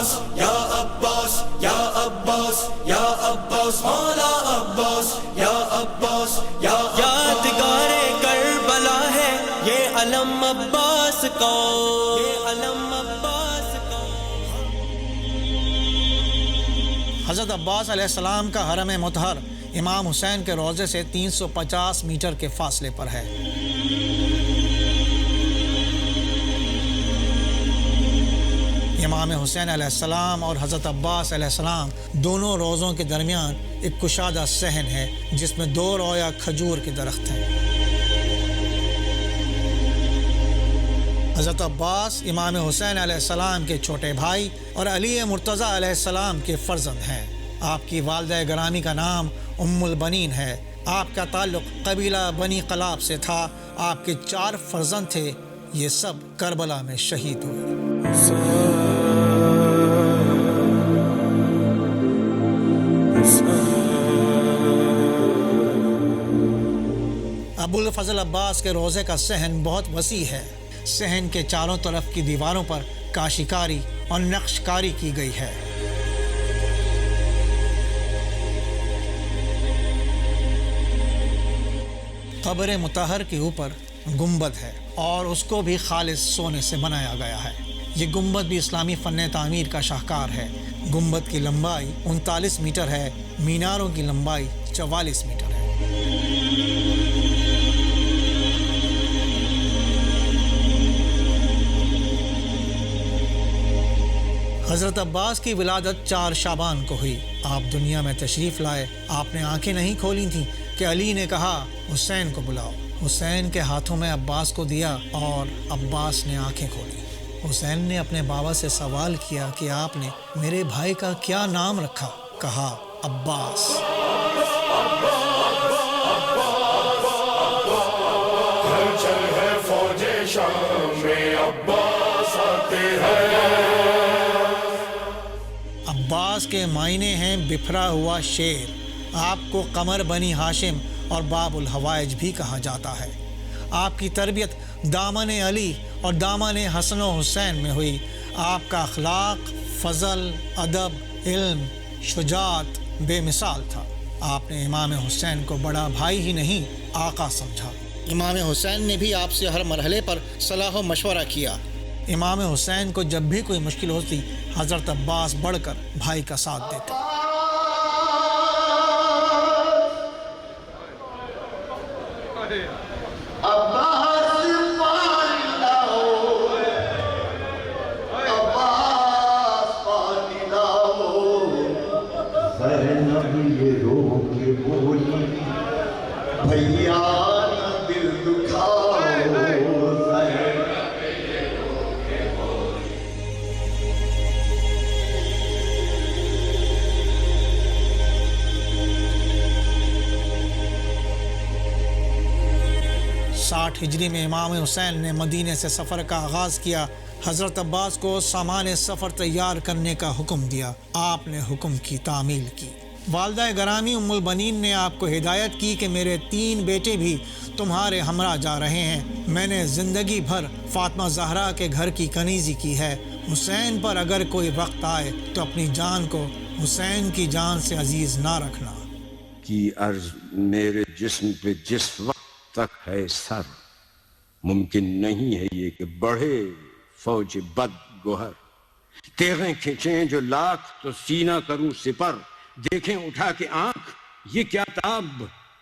عباس یا عباس یا عباس یا عباس مولا عباس یا عباس یا یادگار کربلا ہے یہ علم عباس کا، یہ علم عباس کا۔ حضرت عباس علیہ السلام کا حرم مطہر امام حسین کے روضے سے 350 میٹر کے فاصلے پر ہے۔ امام حسین علیہ السلام اور حضرت عباس علیہ السلام دونوں روضوں کے درمیان ایک کشادہ صحن ہے جس میں 2 رویا کھجور کے درخت ہیں۔ حضرت عباس امام حسین علیہ السلام کے چھوٹے بھائی اور علی مرتضیٰ علیہ السلام کے فرزند ہیں۔ آپ کی والدہ گرامی کا نام ام البنین ہے۔ آپ کا تعلق قبیلہ بنی قلاب سے تھا۔ آپ کے 4 فرزند تھے، یہ سب کربلا میں شہید ہوئے۔ ابو الفضل عباس کے روضے کا صحن بہت وسیع ہے۔ صحن کے چاروں طرف کی دیواروں پر کاشی کاری اور نقش کاری کی گئی ہے۔ قبر مطہر کے اوپر گنبد ہے اور اس کو بھی خالص سونے سے بنایا گیا ہے۔ یہ گنبد بھی اسلامی فن تعمیر کا شاہکار ہے۔ گنبد کی لمبائی 39 میٹر ہے، میناروں کی لمبائی 44 میٹر ہے۔ حضرت عباس کی ولادت 4 شعبان کو ہوئی۔ آپ دنیا میں تشریف لائے۔ آپ نے آنکھیں نہیں کھولی تھیں کہ علی نے کہا حسین کو بلاؤ۔ حسین کے ہاتھوں میں عباس کو دیا اور عباس نے آنکھیں کھولی۔ حسین نے اپنے بابا سے سوال کیا کہ آپ نے میرے بھائی کا کیا نام رکھا؟ کہا عباس۔ ہلچل ہے فوج شام میں عباس آتے ہیں۔ عباس کے معنی ہیں بکھرا ہوا شیر۔ آپ کو قمر بنی ہاشم اور باب الحوائج بھی کہا جاتا ہے۔ آپ کی تربیت دامن علی اور دامن حسن و حسین میں ہوئی۔ آپ کا اخلاق، فضل، ادب، علم، شجاعت بے مثال تھا۔ آپ نے امام حسین کو بڑا بھائی ہی نہیں آقا سمجھا۔ امام حسین نے بھی آپ سے ہر مرحلے پر صلاح و مشورہ کیا۔ امام حسین کو جب بھی کوئی مشکل ہوتی حضرت عباس بڑھ کر بھائی کا ساتھ دیتے۔ ہجری میں امام حسین نے مدینے سے سفر کا آغاز کیا۔ حضرت عباس کو سامان سفر تیار کرنے کا حکم دیا۔ آپ نے حکم کی تعمیل کی۔ والدہ گرامی ام البنین نے آپ کو ہدایت کی کہ میرے 3 بیٹے بھی تمہارے ہمراہ جا رہے ہیں۔ میں نے زندگی بھر فاطمہ زہرا کے گھر کی کنیزی کی ہے۔ حسین پر اگر کوئی وقت آئے تو اپنی جان کو حسین کی جان سے عزیز نہ رکھنا۔ کی عرض میرے جسم پہ جس وقت تک ہے سر، ممکن نہیں ہے یہ کہ بڑھے فوج بد گوہر۔ تیغیں کھینچیں جو لاکھ تو سینہ کروں سپر، دیکھیں اٹھا کے آنکھ یہ کیا تاب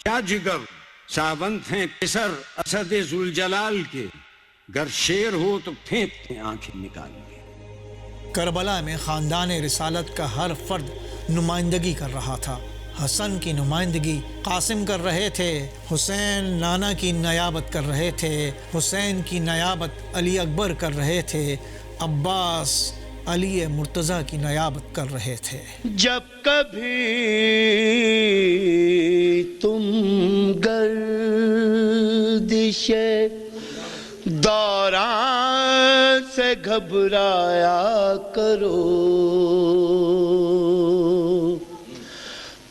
کیا جگر۔ ساونت ہیں پسر اسد ذوالجلال کے، گر شیر ہو تو پھینکتے آنکھیں نکال کے۔ کربلا میں خاندان رسالت کا ہر فرد نمائندگی کر رہا تھا۔ حسن کی نمائندگی قاسم کر رہے تھے، حسین نانا کی نیابت کر رہے تھے، حسین کی نیابت علی اکبر کر رہے تھے، عباس علی مرتضیٰ کی نیابت کر رہے تھے۔ جب کبھی تم گردش دوران سے گھبرایا کرو،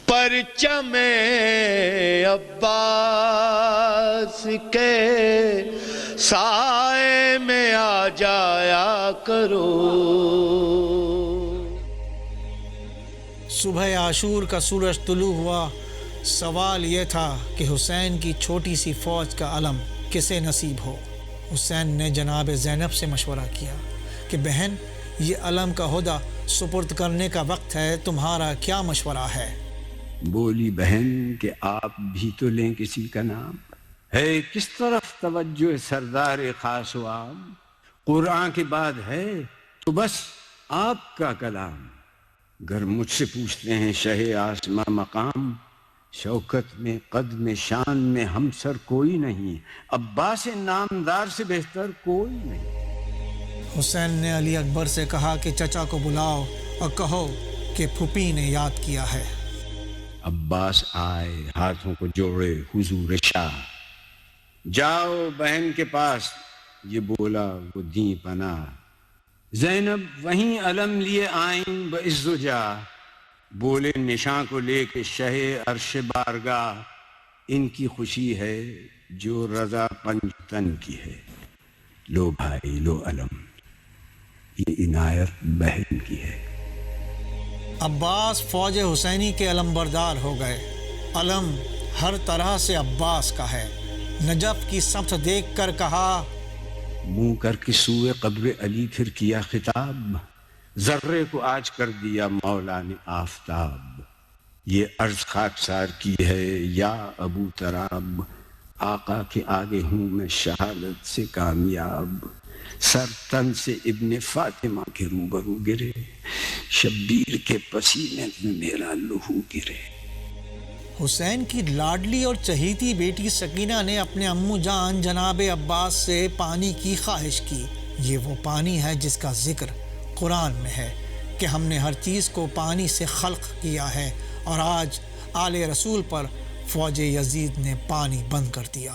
پرچم عباس کے سائے میں آ جایا کرو۔ صبح عاشور کا سورج طلوع ہوا. سوال یہ تھا کہ حسین کی چھوٹی سی فوج کا علم کسے نصیب ہو. حسین نے جناب زینب سے مشورہ کیا کہ بہن، یہ علم کا عہدہ سپرد کرنے کا وقت ہے، تمہارا کیا مشورہ ہے؟ بولی بہن کہ آپ بھی تو لیں کسی کا نام. ہے کس طرف توجہ سردار خاص و عام؟ قرآن کے بعد ہے تو بس آپ کا کلام. گر مجھ سے پوچھتے ہیں شہ آسماں مقام، شوکت میں قد میں شان میں ہم سر کوئی نہیں، عباس نامدار سے بہتر کوئی نہیں. حسین نے علی اکبر سے کہا کہ چچا کو بلاؤ اور کہو کہ پھوپھی نے یاد کیا ہے. عباس آئے، ہاتھوں کو جوڑے حضور شاہ. جاؤ بہن کے پاس، یہ بولا وہ دیں پناہ. زینب وہیں علم لیے آئیں بعز و جاہ. بولے نشاں کو لے کے شہ عرش بارگاہ. ان کی خوشی ہے جو رضا پنجتن کی ہے. لو بھائی لو علم، یہ عنایت بہن کی ہے. عباس فوج حسینی کے علم بردار ہو گئے. علم ہر طرح سے عباس کا ہے. نجف کی سمت دیکھ کر کہا، منہ کر کے سوئے قبر علی پھر کیا خطاب. ذرے کو آج کر دیا مولا نے آفتاب. یہ عرض خاکسار کی ہے یا ابو تراب، آقا کے آگے ہوں میں شہادت سے کامیاب. سر تن سے ابن فاطمہ کے روبرو گرے، شبیر کے پسینے میں میرا لہو گرے. حسین کی لاڈلی اور چہیتی بیٹی سکینہ نے اپنے امو جان جناب عباس سے پانی کی خواہش کی. یہ وہ پانی ہے جس کا ذکر قرآن میں ہے کہ ہم نے ہر چیز کو پانی سے خلق کیا ہے، اور آج آل رسول پر فوج یزید نے پانی بند کر دیا.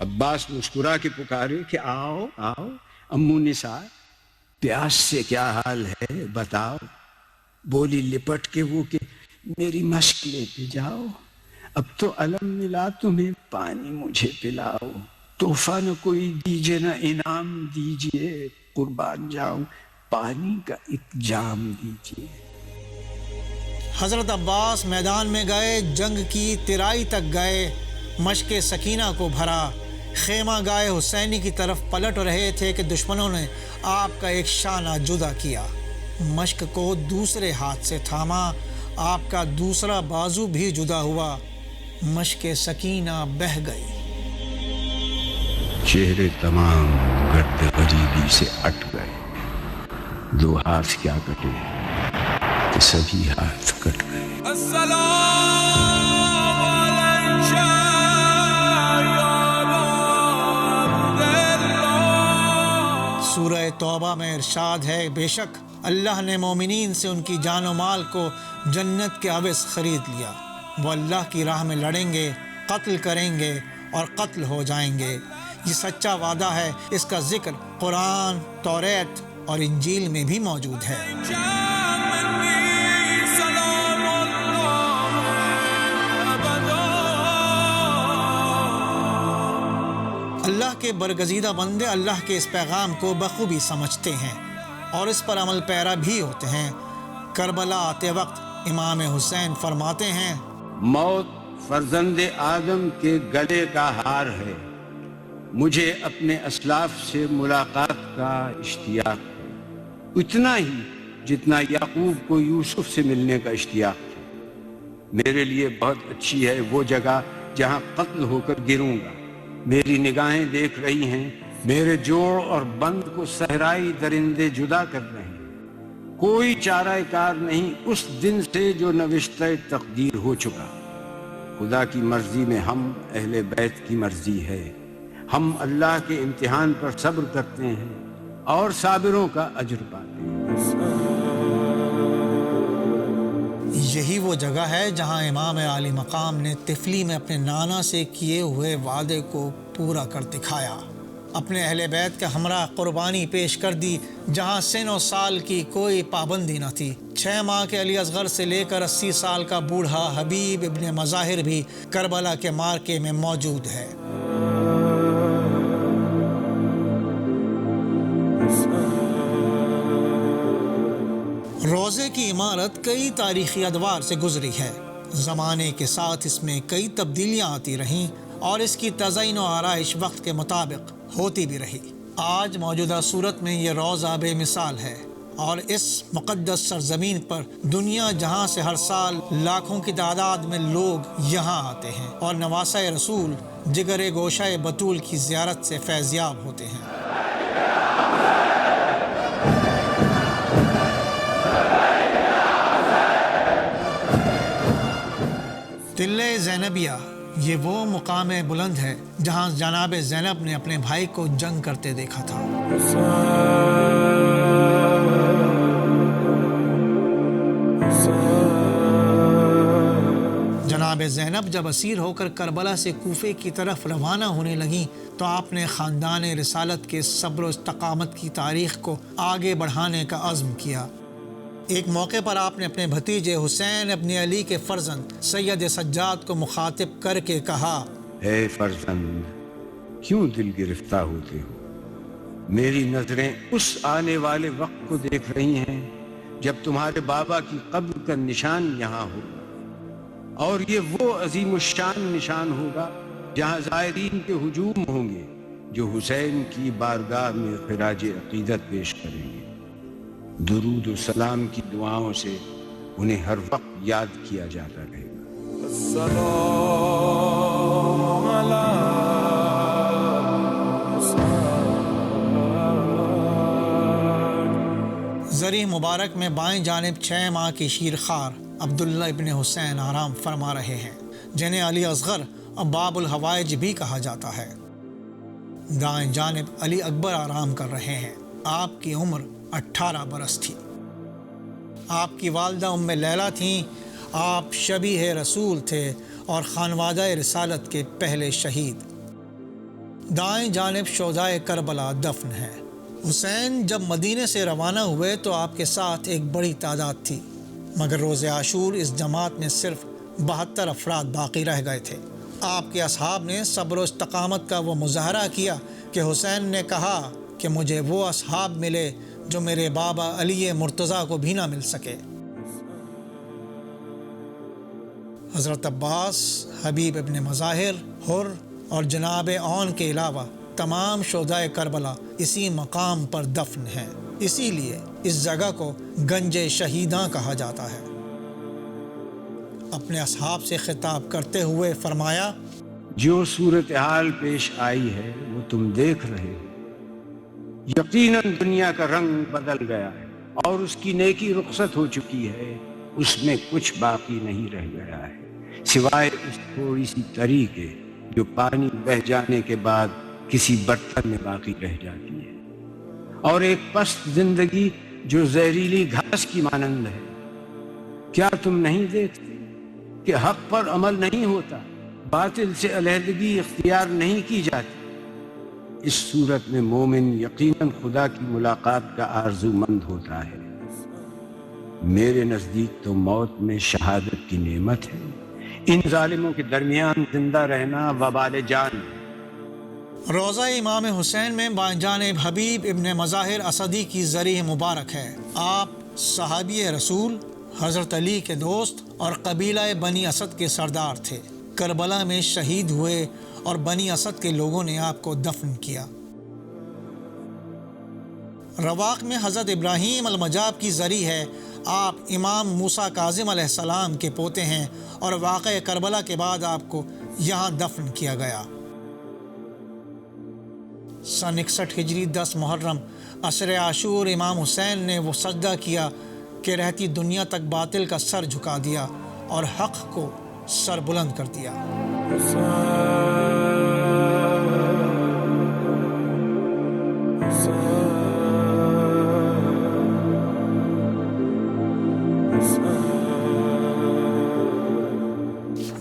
عباس مسکرا کے پکارے کہ آؤ آؤ امو نساء، پیاس سے کیا حال ہے بتاؤ. بولی لپٹ کے وہ کہ میری مشق لے کے جاؤ. اب تو علم ملا تمہیں پانی مجھے پلاؤ. تحفہ نہ کوئی دیجیے نہ انعام دیجیے، قربان جاؤں پانی کا ایک جام دیجیے. حضرت عباس میدان میں گئے، جنگ کی ترائی تک گئے. مشق سکینہ کو بھرا. خیمہ گائے حسینی کی طرف پلٹ رہے تھے کہ دشمنوں نے آپ کا ایک شانہ جدا کیا. مشق کو دوسرے ہاتھ سے تھاما. آپ کا دوسرا بازو بھی جدا ہوا. مشق سکینہ بہہ گئی. چہرے تمام گرد غریبی سے اٹ گئے. دو ہاتھ کیا کٹے کہ سبھی ہاتھ کٹ گئے. سورہ توبہ میں ارشاد ہے، بے شک اللہ نے مومنین سے ان کی جان و مال کو جنت کے عوض خرید لیا. وہ اللہ کی راہ میں لڑیں گے، قتل کریں گے اور قتل ہو جائیں گے. یہ سچا وعدہ ہے. اس کا ذکر قرآن، توریت اور انجیل میں بھی موجود ہے. اللہ کے برگزیدہ بندے اللہ کے اس پیغام کو بخوبی سمجھتے ہیں اور اس پر عمل پیرا بھی ہوتے ہیں. کربلا آتے وقت امام حسین فرماتے ہیں، موت فرزند آدم کے گلے کا ہار ہے. مجھے اپنے اسلاف سے ملاقات کا اشتیاق ہے، اتنا ہی جتنا یعقوب کو یوسف سے ملنے کا اشتیاق تھا. میرے لیے بہت اچھی ہے وہ جگہ جہاں قتل ہو کر گروں گا. میری نگاہیں دیکھ رہی ہیں میرے جوڑ اور بند کو صحرائی درندے جدا کر رہے ہیں. کوئی چارہ کار نہیں اس دن سے جو نوشتہ تقدیر ہو چکا. خدا کی مرضی میں ہم اہل بیت کی مرضی ہے. ہم اللہ کے امتحان پر صبر کرتے ہیں اور صابروں کا اجر پاتے ہیں. یہی وہ جگہ ہے جہاں امام عالی مقام نے طفلی میں اپنے نانا سے کیے ہوئے وعدے کو پورا کر دکھایا. اپنے اہل بیت کے ہمراہ قربانی پیش کر دی جہاں سن و سال کی کوئی پابندی نہ تھی. 6 ماہ کے علی اصغر سے لے کر 80 سال کا بوڑھا حبیب ابن مظاہر بھی کربلا کے مارکے میں موجود ہے. روزے کی عمارت کئی تاریخی ادوار سے گزری ہے۔ زمانے کے ساتھ اس میں کئی تبدیلیاں آتی رہیں اور اس کی تزئین و آرائش وقت کے مطابق ہوتی بھی رہی۔ آج موجودہ صورت میں یہ روضہ بے مثال ہے اور اس مقدس سرزمین پر دنیا جہاں سے ہر سال لاکھوں کی تعداد میں لوگ یہاں آتے ہیں اور نواسۂ رسول جگر گوشہ بطول کی زیارت سے فیضیاب ہوتے ہیں۔ تلِ زینبیہ یہ وہ مقام بلند ہے جہاں جناب زینب نے اپنے بھائی کو جنگ کرتے دیکھا تھا۔ جناب زینب جب اسیر ہو کر کربلا سے کوفے کی طرف روانہ ہونے لگیں تو آپ نے خاندان رسالت کے صبر و استقامت کی تاریخ کو آگے بڑھانے کا عزم کیا۔ ایک موقع پر آپ نے اپنے بھتیجے حسین ابن علی کے فرزند سید سجاد کو مخاطب کر کے کہا، اے فرزند، کیوں دل گرفتہ ہوتے ہو؟ میری نظریں اس آنے والے وقت کو دیکھ رہی ہیں جب تمہارے بابا کی قبر کا نشان یہاں ہوگا، اور یہ وہ عظیم الشان نشان ہوگا جہاں زائرین کے ہجوم ہوں گے جو حسین کی بارگاہ میں خراج عقیدت پیش کریں گے۔ درود و سلام کی دعاؤں سے انہیں ہر وقت یاد کیا جاتا رہے گا۔ زری مبارک میں بائیں جانب 6 ماہ کی شیرخوار عبداللہ ابن حسین آرام فرما رہے ہیں، جنہیں علی اصغر اور باب الحوائج بھی کہا جاتا ہے۔ دائیں جانب علی اکبر آرام کر رہے ہیں۔ آپ کی عمر 18 برس تھی۔ آپ کی والدہ ام لیلہ تھیں۔ آپ شبیہ رسول تھے اور خانوادہ رسالت کے پہلے شہید۔ دائیں جانب شہدائے کربلا دفن ہے۔ حسین جب مدینے سے روانہ ہوئے تو آپ کے ساتھ ایک بڑی تعداد تھی، مگر روز عاشور اس جماعت میں صرف 72 افراد باقی رہ گئے تھے۔ آپ کے اصحاب نے صبر و استقامت کا وہ مظاہرہ کیا کہ حسین نے کہا کہ مجھے وہ اصحاب ملے جو میرے بابا علی مرتضیٰ کو بھی نہ مل سکے۔ حضرت عباس، حبیب ابن مظاہر، حر اور جناب عون کے علاوہ تمام شہدائے کربلا اسی مقام پر دفن ہیں۔ اسی لیے اس جگہ کو گنج شہیداں کہا جاتا ہے۔ اپنے اصحاب سے خطاب کرتے ہوئے فرمایا، جو صورتحال پیش آئی ہے وہ تم دیکھ رہے ہو۔ یقیناً دنیا کا رنگ بدل گیا ہے اور اس کی نیکی رخصت ہو چکی ہے، اس میں کچھ باقی نہیں رہ گیا ہے سوائے اس تھوڑی سی تری کے جو پانی بہہ جانے کے بعد کسی برتن میں باقی رہ جاتی ہے، اور ایک پست زندگی جو زہریلی گھاس کی مانند ہے۔ کیا تم نہیں دیکھتے کہ حق پر عمل نہیں ہوتا، باطل سے علیحدگی اختیار نہیں کی جاتی؟ اس صورت میں مومن یقیناً خدا کی ملاقات کا آرزو مند ہوتا ہے۔ میرے نزدیک تو موت میں شہادت کی نعمت ہے، ان ظالموں کے درمیان زندہ رہنا وبال جان ہے۔ روضہ امام حسین میں بائیں جانب حبیب ابن مظاہر اسدی کی زریح مبارک ہے۔ آپ صحابی رسول، حضرت علی کے دوست اور قبیلہ بنی اسد کے سردار تھے۔ کربلا میں شہید ہوئے اور بنی اسد کے لوگوں نے آپ کو دفن کیا۔ رواق میں حضرت ابراہیم المجاب کی زری ہے۔ آپ امام موسیٰ کاظم علیہ السلام کے پوتے ہیں اور واقعہ کربلا کے بعد آپ کو یہاں دفن کیا گیا۔ سن 61 ہجری 10 محرم عصر عاشور امام حسین نے وہ سجدہ کیا کہ رہتی دنیا تک باطل کا سر جھکا دیا اور حق کو سر بلند کر دیا۔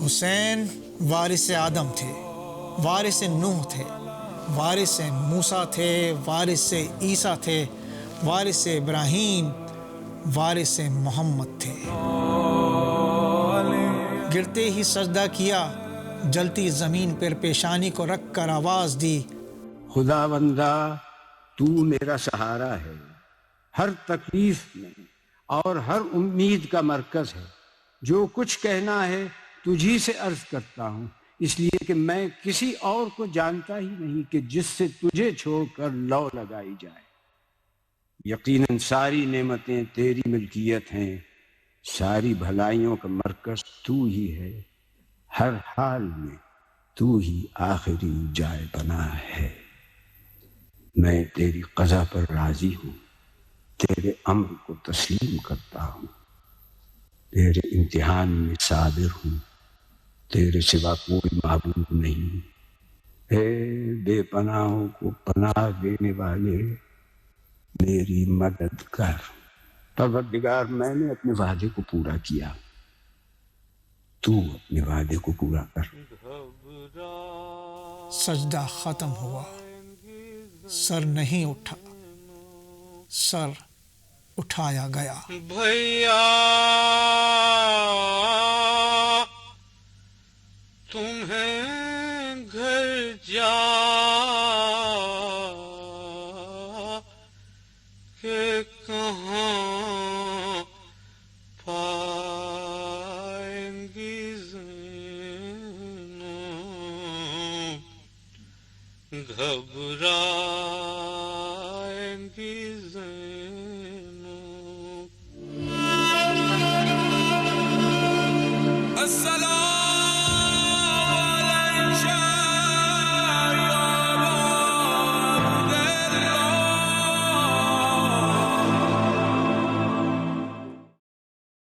حسین وارث آدم تھے، وارث نوح تھے، وارث موسیٰ تھے، وارث عیسیٰ تھے، وارث ابراہیم، وارث محمد تھے۔ گرتے ہی سجدہ کیا، جلتی زمین پر پیشانی کو رکھ کر آواز دی، خدا بندہ تو میرا سہارا ہے، ہر تکلیف میں اور ہر امید کا مرکز ہے۔ جو کچھ کہنا ہے تجھی سے عرض کرتا ہوں، اس لیے کہ میں کسی اور کو جانتا ہی نہیں کہ جس سے تجھے چھوڑ کر لو لگائی جائے۔ یقیناً ساری نعمتیں تیری ملکیت ہیں، ساری بھلائیوں کا مرکز تو ہی ہے، ہر حال میں تو ہی آخری جائے بنا ہے۔ میں تیری قضا پر راضی ہوں، تیرے امر کو تسلیم کرتا ہوں، تیرے امتحان میں صابر ہوں، تیرے سوا کوئی معبود نہیں۔ اے بے پناہوں کو پناہ دینے والے، میری مدد کر۔ پروردگار، میں نے اپنے وعدے کو پورا کیا، تو اپنے وعدے کو پورا کر۔ سجدہ ختم ہوا، سر نہیں اٹھا، سر اٹھایا گیا۔ بھیا تمہیں گھر جا کے کہاں